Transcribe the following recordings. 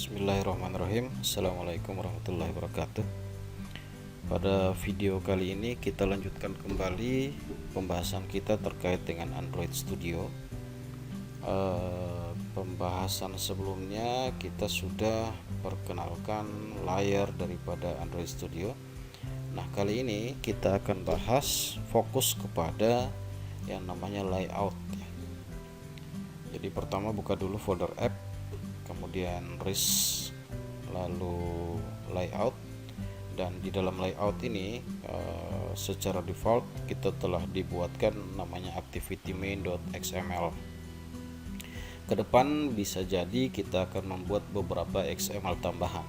Bismillahirrahmanirrahim. Assalamualaikum warahmatullahi wabarakatuh. Pada video kali ini kita lanjutkan kembali pembahasan kita terkait dengan Android Studio. Pembahasan sebelumnya kita sudah perkenalkan layar daripada Android Studio. Nah, kali ini kita akan bahas fokus kepada yang namanya layout. Jadi pertama buka dulu folder app, kemudian RIS, lalu layout, dan di dalam layout ini secara default kita telah dibuatkan namanya activity main.xml. Kedepan bisa jadi kita akan membuat beberapa XML tambahan.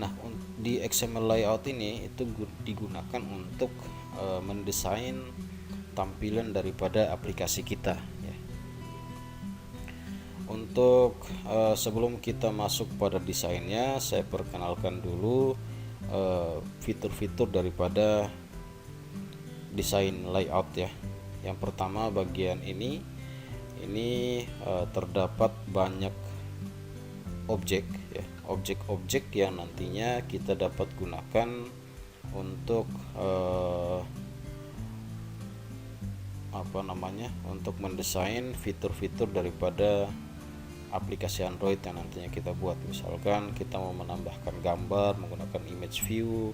Nah, di XML layout ini itu digunakan untuk mendesain tampilan daripada aplikasi kita. Untuk sebelum kita masuk pada desainnya, saya perkenalkan dulu fitur-fitur daripada desain layout ya. Yang pertama bagian ini terdapat banyak objek ya, objek-objek yang nantinya kita dapat gunakan untuk untuk mendesain fitur-fitur daripada aplikasi Android yang nantinya kita buat. Misalkan kita mau menambahkan gambar menggunakan image view,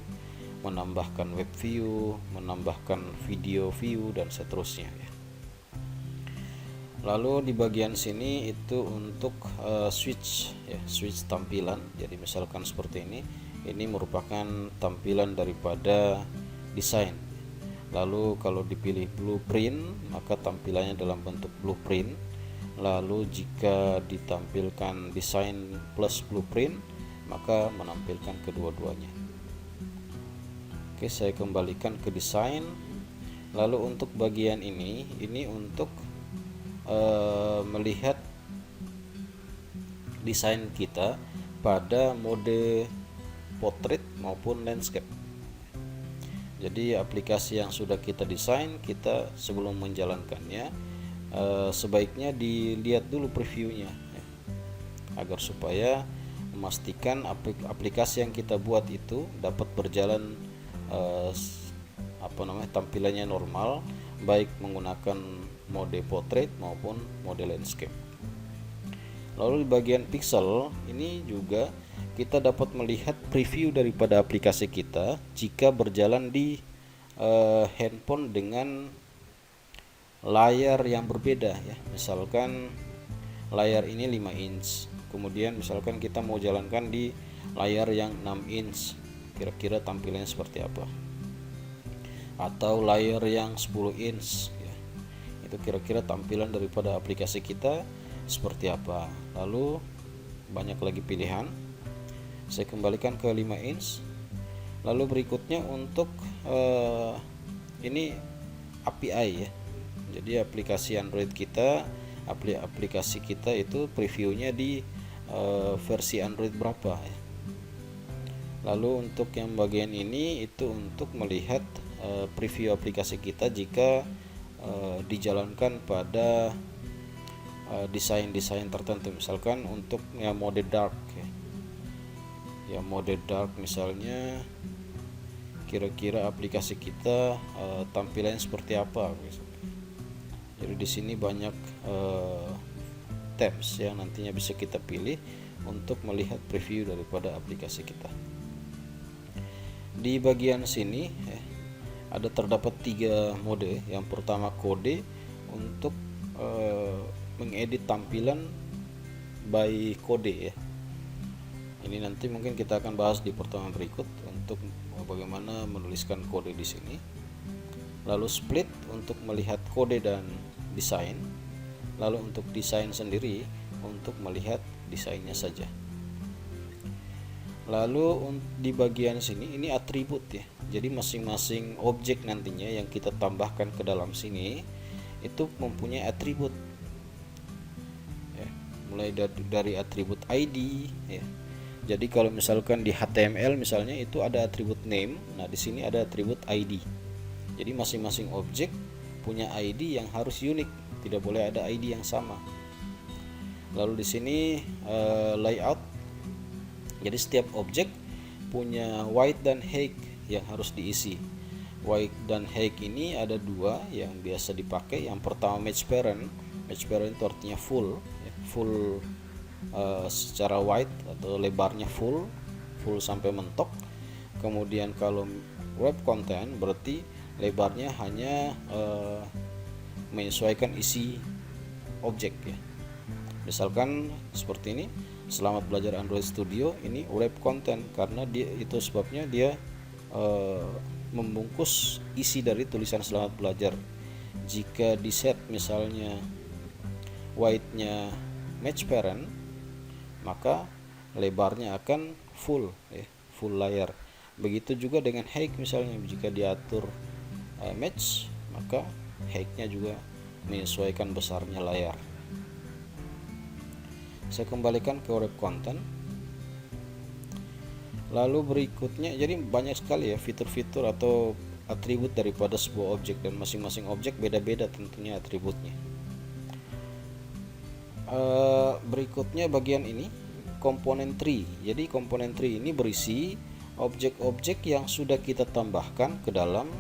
menambahkan web view, menambahkan video view, dan seterusnya ya. Lalu di bagian sini itu untuk switch ya, switch tampilan. Jadi misalkan seperti ini merupakan tampilan daripada desain. Lalu kalau dipilih blueprint, maka tampilannya dalam bentuk blueprint. Lalu jika ditampilkan desain plus blueprint, maka menampilkan kedua-duanya. Oke, saya kembalikan ke desain. Lalu untuk bagian ini untuk melihat desain kita pada mode portrait maupun landscape. Jadi aplikasi yang sudah kita desain, kita sebelum menjalankannya sebaiknya dilihat dulu previewnya ya, agar supaya memastikan aplikasi yang kita buat itu dapat berjalan tampilannya normal, baik menggunakan mode portrait maupun mode landscape. Lalu di bagian pixel ini juga kita dapat melihat preview daripada aplikasi kita jika berjalan di handphone dengan layar yang berbeda ya. Misalkan layar ini 5 inch, kemudian misalkan kita mau jalankan di layar yang 6 inch, kira-kira tampilannya seperti apa. Atau layar yang 10 inch ya, itu kira-kira tampilan daripada aplikasi kita seperti apa. Lalu banyak lagi pilihan. Saya kembalikan ke 5 inch. Lalu berikutnya untuk ini API ya. Jadi aplikasi Android kita, aplikasi kita itu previewnya di versi Android berapa ya. Lalu untuk yang bagian ini itu untuk melihat preview aplikasi kita jika dijalankan pada desain-desain tertentu. Misalkan untuk yang mode dark ya. Yang mode dark misalnya kira-kira aplikasi kita tampilannya seperti apa gitu. Jadi di sini banyak tabs yang nantinya bisa kita pilih untuk melihat preview daripada aplikasi kita. Di bagian sini ada terdapat 3 mode. Yang pertama kode untuk mengedit tampilan by kode ya. Ini nanti mungkin kita akan bahas di pertemuan berikut untuk bagaimana menuliskan kode di sini. Lalu split untuk melihat kode dan desain. Lalu untuk desain sendiri untuk melihat desainnya saja. Lalu di bagian sini ini atribut ya. Jadi masing-masing objek nantinya yang kita tambahkan ke dalam sini itu mempunyai atribut ya. Mulai dari atribut ID ya. Jadi kalau misalkan di HTML misalnya itu ada atribut name, nah di sini ada atribut ID. Jadi masing-masing objek punya ID yang harus unik, tidak boleh ada ID yang sama. Lalu di sini layout Jadi setiap objek punya weight dan height yang harus diisi. Weight dan height ini ada dua yang biasa dipakai. Yang pertama match parent. Match parent itu artinya full, ya, full secara weight atau lebarnya full sampai mentok. Kemudian kalau wrap content berarti lebarnya hanya menyesuaikan isi objek ya. Misalkan seperti ini, selamat belajar Android Studio, ini wrap content karena dia itu sebabnya dia membungkus isi dari tulisan selamat belajar. Jika di set misalnya width-nya match parent, maka lebarnya akan full ya, full layar. Begitu juga dengan height, misalnya jika diatur match, maka height-nya juga menyesuaikan besarnya layar. Saya kembalikan ke wrap content. Lalu berikutnya, jadi banyak sekali ya fitur-fitur atau atribut daripada sebuah objek, dan masing-masing objek beda-beda tentunya atributnya. Berikutnya bagian ini komponen tree. Jadi komponen tree ini berisi objek-objek yang sudah kita tambahkan ke dalam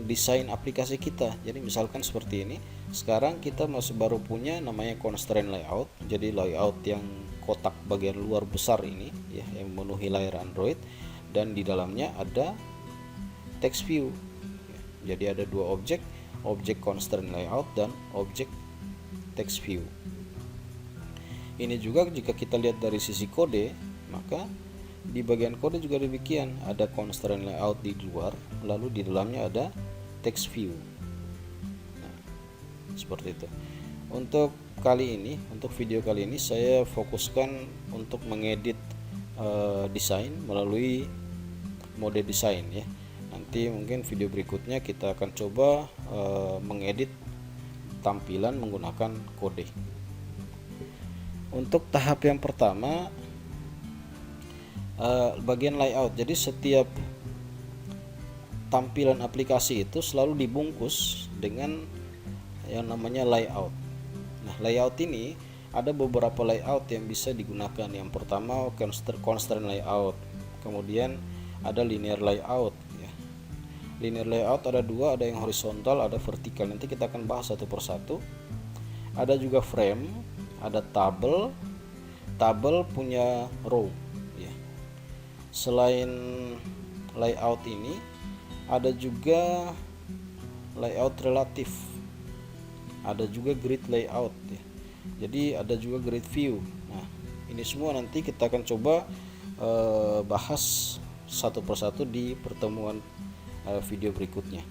desain aplikasi kita. Jadi misalkan seperti ini, sekarang kita masih baru punya namanya constraint layout. Jadi layout yang kotak bagian luar besar ini ya, yang memenuhi layar Android, dan di dalamnya ada text view. Jadi ada dua objek constraint layout dan objek text view. Ini juga jika kita lihat dari sisi kode, maka di bagian kode juga demikian, ada constraint layout di luar, lalu di dalamnya ada text view. Nah, seperti itu. Untuk video kali ini saya fokuskan untuk mengedit desain melalui mode desain ya. Nanti mungkin video berikutnya kita akan coba mengedit tampilan menggunakan kode. Untuk tahap yang pertama, bagian layout. Jadi setiap tampilan aplikasi itu selalu dibungkus dengan yang namanya layout. Nah, layout ini ada beberapa layout yang bisa digunakan. Yang pertama constraint layout, kemudian ada linear layout ya. Linear layout ada dua, ada yang horizontal, ada vertikal. Nanti kita akan bahas satu persatu. Ada juga frame, ada table punya row. Selain layout ini, ada juga layout relatif, ada juga grid layout ya. Jadi ada juga grid view. Nah, ini semua nanti kita akan coba bahas satu persatu di pertemuan video berikutnya.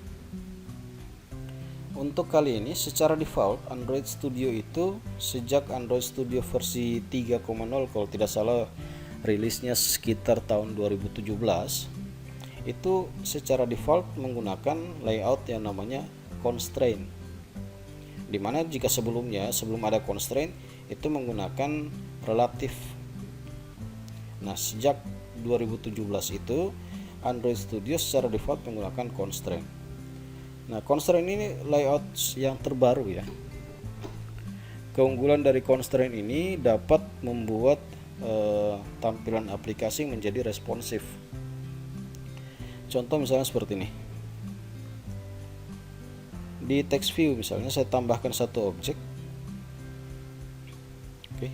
Untuk kali ini, secara default Android Studio itu sejak Android Studio versi 3.0 kalau tidak salah, rilisnya sekitar tahun 2017, itu secara default menggunakan layout yang namanya constraint. Dimana jika sebelum ada constraint itu menggunakan relatif. Nah, sejak 2017 itu Android Studio secara default menggunakan constraint. Nah, constraint ini layout yang terbaru ya. Keunggulan dari constraint ini dapat membuat tampilan aplikasi menjadi responsif. Contoh misalnya seperti ini. Di text view misalnya saya tambahkan satu objek. Oke.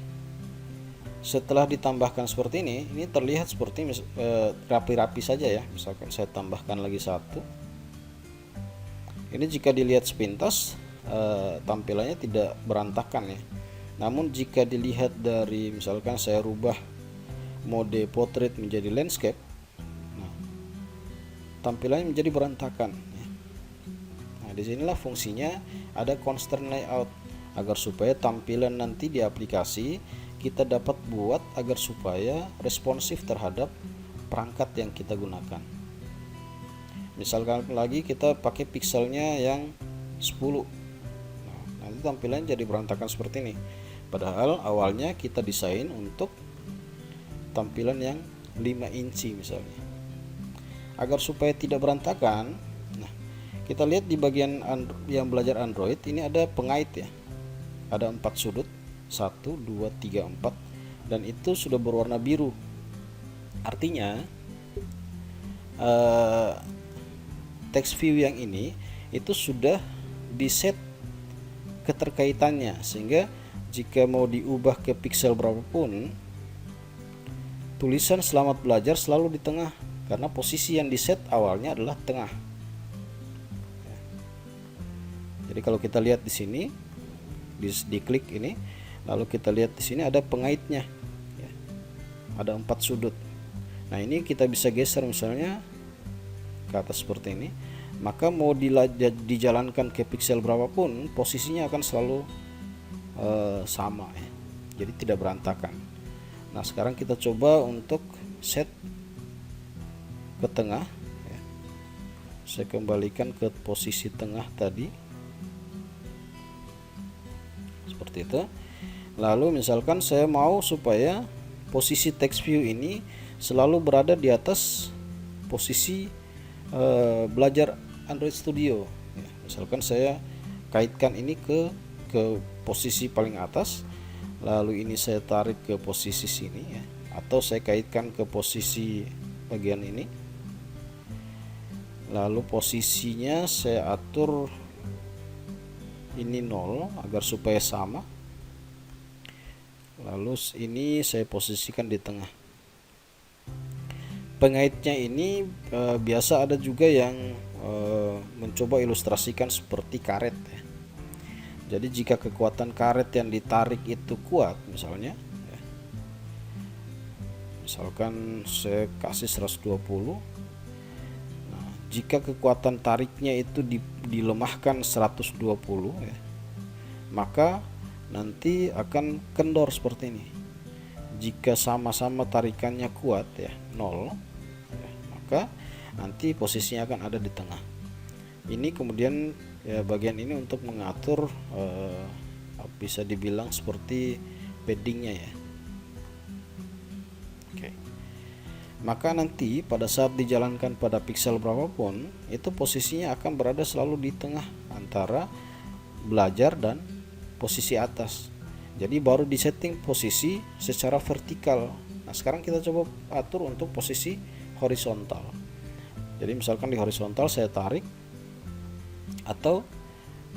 Setelah ditambahkan seperti ini terlihat seperti rapi-rapi saja ya. Misalkan saya tambahkan lagi satu. Ini jika dilihat sepintas tampilannya tidak berantakan ya. Namun jika dilihat dari misalkan saya rubah mode portrait menjadi landscape, nah, tampilannya menjadi berantakan. Nah, disinilah fungsinya ada constraint layout, agar supaya tampilan nanti di aplikasi kita dapat buat agar supaya responsif terhadap perangkat yang kita gunakan. Misalkan lagi kita pakai pixelnya yang 10, nah, nanti tampilannya jadi berantakan seperti ini. Padahal awalnya kita desain untuk tampilan yang 5 inci misalnya. Agar supaya tidak berantakan, nah, kita lihat di bagian yang belajar Android ini ada pengait ya. Ada 4 sudut, 1, 2, 3, 4. dan itu sudah berwarna biru. Artinya text view yang ini itu sudah di set keterkaitannya, sehingga jika mau diubah ke pixel berapapun, tulisan selamat belajar selalu di tengah, karena posisi yang di set awalnya adalah tengah. Jadi kalau kita lihat di sini, diklik ini, lalu kita lihat di sini ada pengaitnya, ya. Ada 4 sudut. Nah ini kita bisa geser misalnya ke atas seperti ini, maka mau dijalankan ke pixel berapapun, posisinya akan selalu sama, ya. Jadi tidak berantakan. Nah sekarang kita coba untuk set ke tengah, ya. Saya kembalikan ke posisi tengah tadi, seperti itu. Lalu misalkan saya mau supaya posisi text view ini selalu berada di atas posisi belajar Android Studio, ya. Misalkan saya kaitkan ini ke posisi paling atas, lalu ini saya tarik ke posisi sini, ya. Atau saya kaitkan ke posisi bagian ini, lalu posisinya saya atur ini 0 agar supaya sama, lalu ini saya posisikan di tengah. Pengaitnya ini biasa ada juga yang mencoba ilustrasikan seperti karet, ya. Jadi jika kekuatan karet yang ditarik itu kuat misalnya, ya, misalkan saya kasih 120, nah, jika kekuatan tariknya itu dilemahkan 120, ya, maka nanti akan kendor seperti ini. Jika sama-sama tarikannya kuat, ya, 0, ya, maka nanti posisinya akan ada di tengah. Ini kemudian, ya, bagian ini untuk mengatur bisa dibilang seperti paddingnya, ya. Oke. Maka nanti pada saat dijalankan pada pixel berapapun, itu posisinya akan berada selalu di tengah antara belajar dan posisi atas. Jadi baru disetting posisi secara vertikal. Nah sekarang kita coba atur untuk posisi horizontal. Jadi misalkan di horizontal saya tarik, atau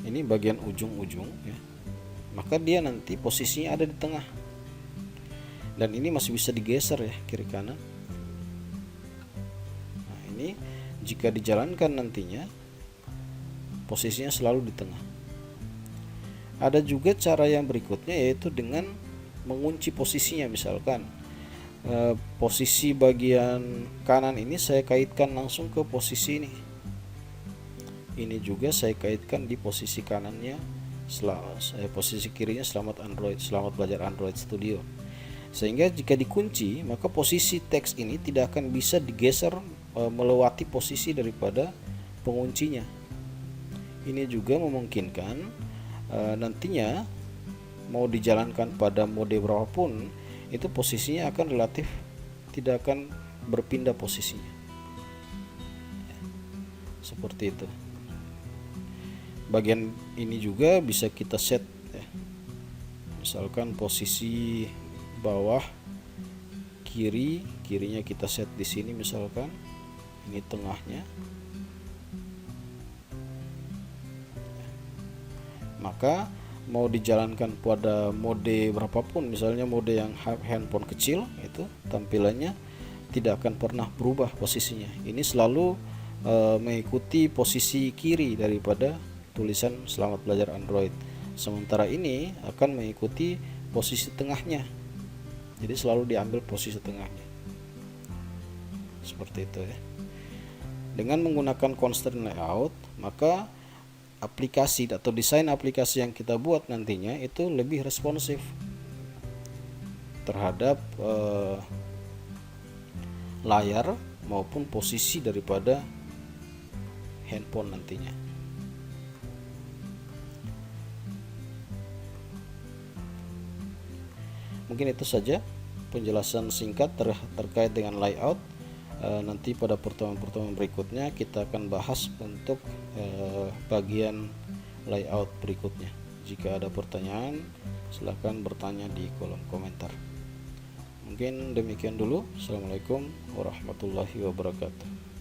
ini bagian ujung-ujung, ya, maka dia nanti posisinya ada di tengah. Dan ini masih bisa digeser, ya, kiri kanan. Nah ini jika dijalankan nantinya posisinya selalu di tengah. Ada juga cara yang berikutnya, yaitu dengan mengunci posisinya. Misalkan posisi bagian kanan ini saya kaitkan langsung ke posisi ini juga saya kaitkan di posisi kanannya, posisi kirinya selamat belajar Android Studio. Sehingga jika dikunci, maka posisi teks ini tidak akan bisa digeser melewati posisi daripada penguncinya. Ini juga memungkinkan nantinya mau dijalankan pada mode berapapun, itu posisinya akan relatif tidak akan berpindah posisinya, ya, seperti itu. Bagian ini juga bisa kita set, ya. Misalkan posisi bawah kirinya kita set di sini, misalkan ini tengahnya. Maka mau dijalankan pada mode berapapun, misalnya mode yang handphone kecil, itu tampilannya tidak akan pernah berubah posisinya. Ini selalu mengikuti posisi kiri daripada tulisan selamat belajar Android. Sementara ini akan mengikuti posisi tengahnya. Jadi selalu diambil posisi tengahnya. Seperti itu, ya. Dengan menggunakan constraint layout, maka aplikasi atau desain aplikasi yang kita buat nantinya itu lebih responsif terhadap layar maupun posisi daripada handphone nantinya. Mungkin itu saja penjelasan singkat terkait dengan layout. Nanti pada pertemuan-pertemuan berikutnya kita akan bahas untuk bagian layout berikutnya. Jika ada pertanyaan, silahkan bertanya di kolom komentar. Mungkin demikian dulu. Assalamualaikum warahmatullahi wabarakatuh.